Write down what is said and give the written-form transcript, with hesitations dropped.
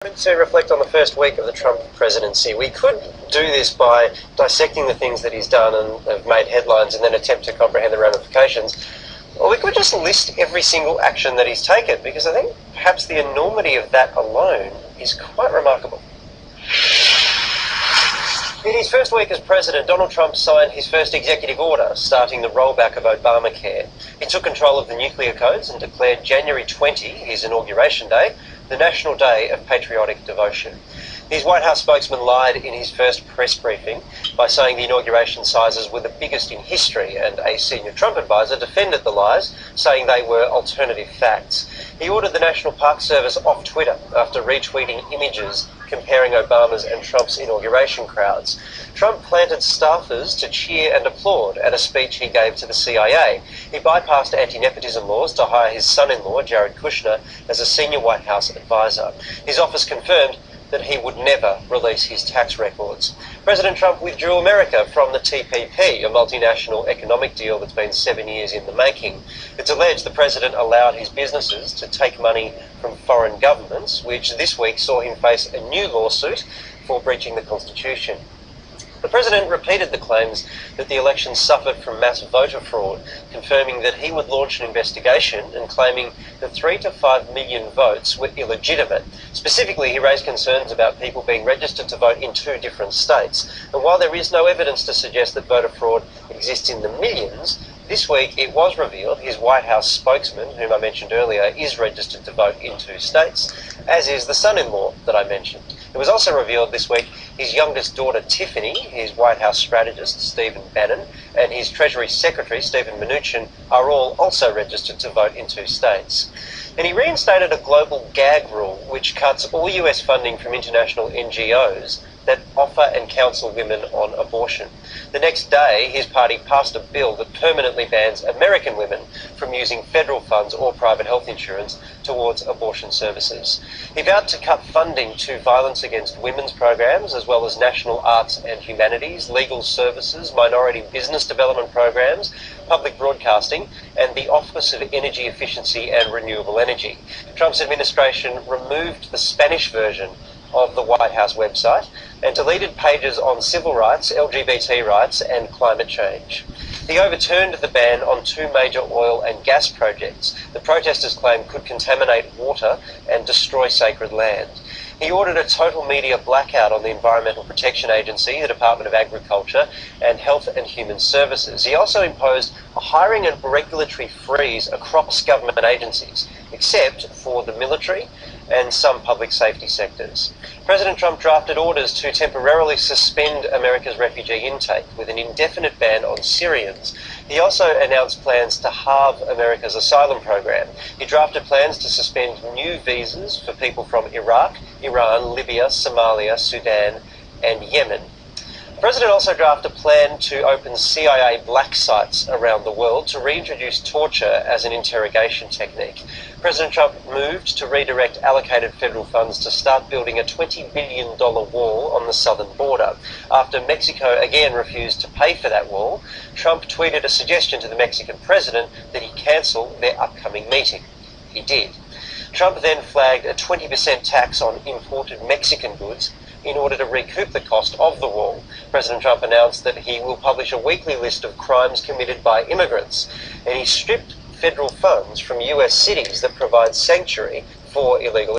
To reflect on the first week of the Trump presidency. We could do this by dissecting the things that he's done and have made headlines and then attempt to comprehend the ramifications. Or we could just list every single action that he's taken, because I think perhaps the enormity of that alone is quite remarkable. In his first week as president, Donald Trump signed his first executive order starting the rollback of Obamacare. He took control of the nuclear codes and declared January 20, his inauguration day, the National Day of Patriotic Devotion. His White House spokesman lied in his first press briefing by saying the inauguration sizes were the biggest in history, and a senior Trump advisor defended the lies, saying they were alternative facts. He ordered the National Park Service off Twitter after retweeting images comparing Obama's and Trump's inauguration crowds. Trump planted staffers to cheer and applaud at a speech he gave to the CIA. He bypassed anti-nepotism laws to hire his son-in-law, Jared Kushner, as a senior White House advisor. His office confirmed that he would never release his tax records. President Trump withdrew America from the TPP, a multinational economic deal that's been 7 years in the making. It's alleged the president allowed his businesses to take money from foreign governments, which this week saw him face a new lawsuit for breaching the Constitution. The president repeated the claims that the election suffered from mass voter fraud, confirming that he would launch an investigation and claiming that 3 to 5 million votes were illegitimate. Specifically, he raised concerns about people being registered to vote in 2 different states. And while there is no evidence to suggest that voter fraud exists in the millions, this week it was revealed his White House spokesman, whom I mentioned earlier, is registered to vote in 2 states, as is the son-in-law that I mentioned. It was also revealed this week his youngest daughter Tiffany, his White House strategist Stephen Bannon, and his Treasury Secretary Stephen Mnuchin are all also registered to vote in 2 states. And he reinstated a global gag rule which cuts all US funding from international NGOs that offer and counsel women on abortion. The next day, his party passed a bill that permanently bans American women from using federal funds or private health insurance towards abortion services. He vowed to cut funding to violence against women's programs, as well as national arts and humanities, legal services, minority business development programs, public broadcasting, and the Office of Energy Efficiency and Renewable Energy. Trump's administration removed the Spanish version of the White House website and deleted pages on civil rights, LGBT rights, and climate change. He overturned the ban on 2 major oil and gas projects the protesters claim could contaminate water and destroy sacred land. He ordered a total media blackout on the Environmental Protection Agency, the Department of Agriculture, and Health and Human Services. He also imposed a hiring and regulatory freeze across government agencies, except for the military and some public safety sectors. President Trump drafted orders to temporarily suspend America's refugee intake with an indefinite ban on Syrians. He also announced plans to halve America's asylum program. He drafted plans to suspend new visas for people from Iraq, Iran, Libya, Somalia, Sudan, and Yemen. The president also drafted a plan to open CIA black sites around the world to reintroduce torture as an interrogation technique. President Trump moved to redirect allocated federal funds to start building a $20 billion wall on the southern border. After Mexico again refused to pay for that wall, Trump tweeted a suggestion to the Mexican president that he cancel their upcoming meeting. He did. Trump then flagged a 20% tax on imported Mexican goods in order to recoup the cost of the wall. President Trump announced that he will publish a weekly list of crimes committed by immigrants, and he stripped federal funds from US cities that provide sanctuary for illegal